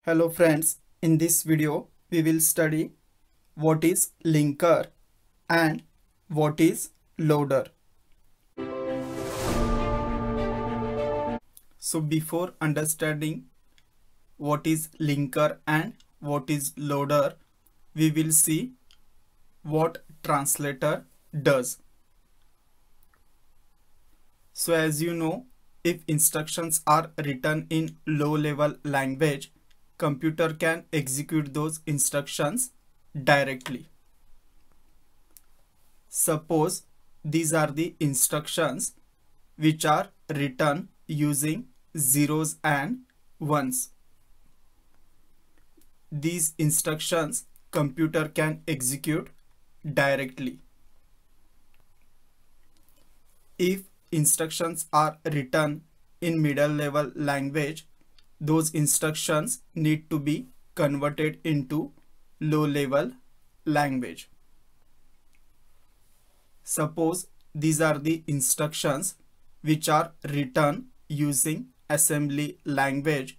Hello friends, in this video we will study what is linker and what is loader. So before understanding what is linker and what is loader, we will see what translator does. So as you know, if instructions are written in low level language, computer can execute those instructions directly. Suppose these are the instructions which are written using zeros and ones. These instructions computer can execute directly. If instructions are written in middle level language, those instructions need to be converted into low level language. Suppose these are the instructions which are written using assembly language.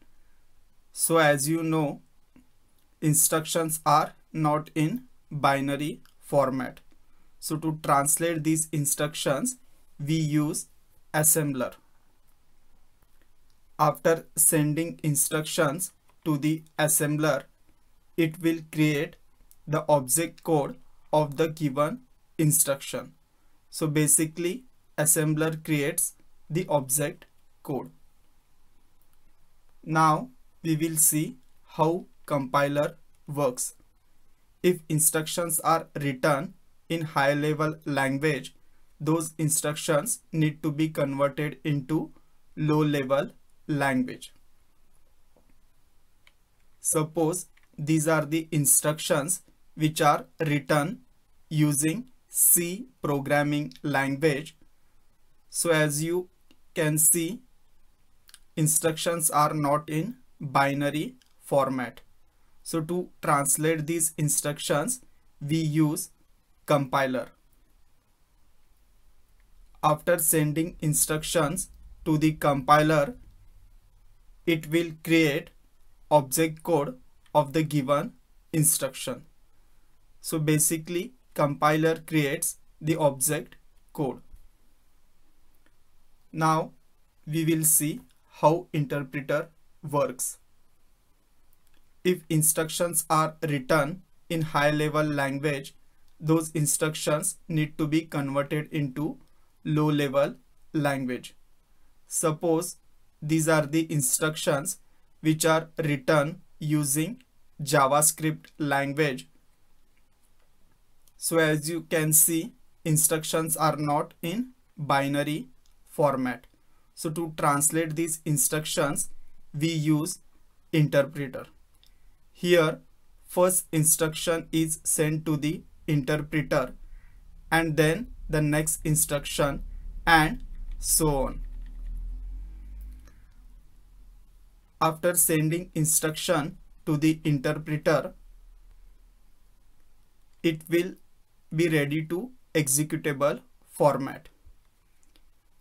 So as you know, instructions are not in binary format. So to translate these instructions, we use assembler. After sending instructions to the assembler, it will create the object code of the given instruction. So basically, assembler creates the object code. Now we will see how compiler works. If instructions are written in high level language, those instructions need to be converted into low level language. Suppose these are the instructions which are written using C programming language. So as you can see, instructions are not in binary format. So to translate these instructions, we use compiler. After sending instructions to the compiler, it will create object code of the given instruction. So basically, compiler creates the object code. Now we will see how interpreter works. If instructions are written in high level language, those instructions need to be converted into low level language. Suppose these are the instructions which are written using JavaScript language. So as you can see, instructions are not in binary format. So to translate these instructions, we use interpreter. Here, first instruction is sent to the interpreter and then the next instruction and so on. After sending instruction to the interpreter, it will be ready to executable format.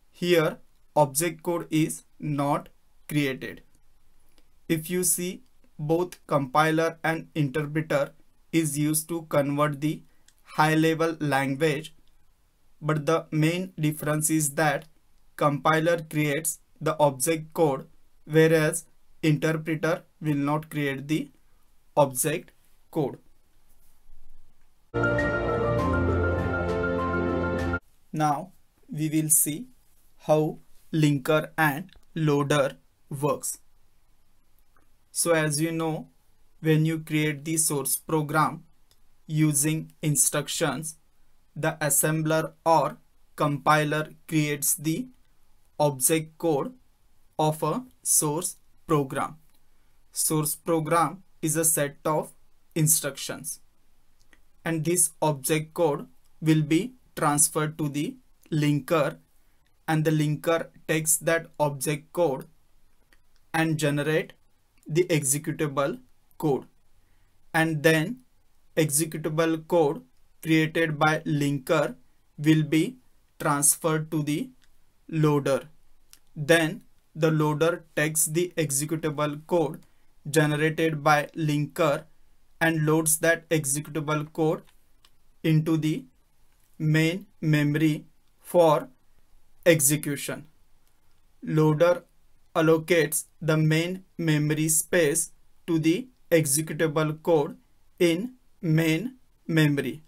Here, object code is not created. If you see, both compiler and interpreter is used to convert the high level language, but the main difference is that compiler creates the object code, whereas interpreter will not create the object code. Now we will see how linker and loader works. So as you know, when you create the source program using instructions, the assembler or compiler creates the object code of a source program. Source program is a set of instructions, and this object code will be transferred to the linker, and the linker takes that object code and generate the executable code, and then executable code created by linker will be transferred to the loader. Then the loader takes the executable code generated by linker and loads that executable code into the main memory for execution. Loader allocates the main memory space to the executable code in main memory.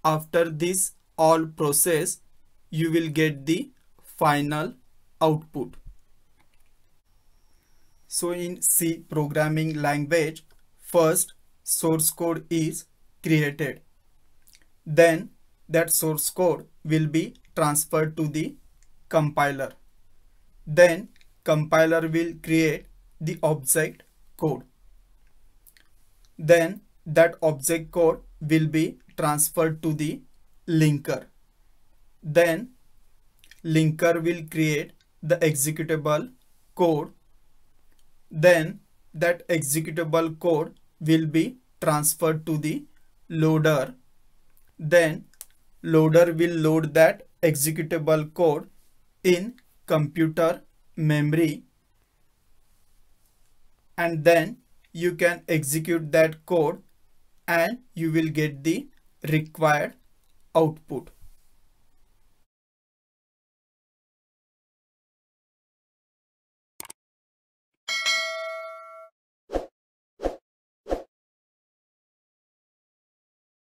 After this all process, you will get the final output. So in C programming language, first source code is created. Then that source code will be transferred to the compiler. Then compiler will create the object code. Then that object code will be transferred to the linker. Then linker will create the executable code. Then that executable code will be transferred to the loader. Then loader will load that executable code in computer memory, and then you can execute that code and you will get the required output.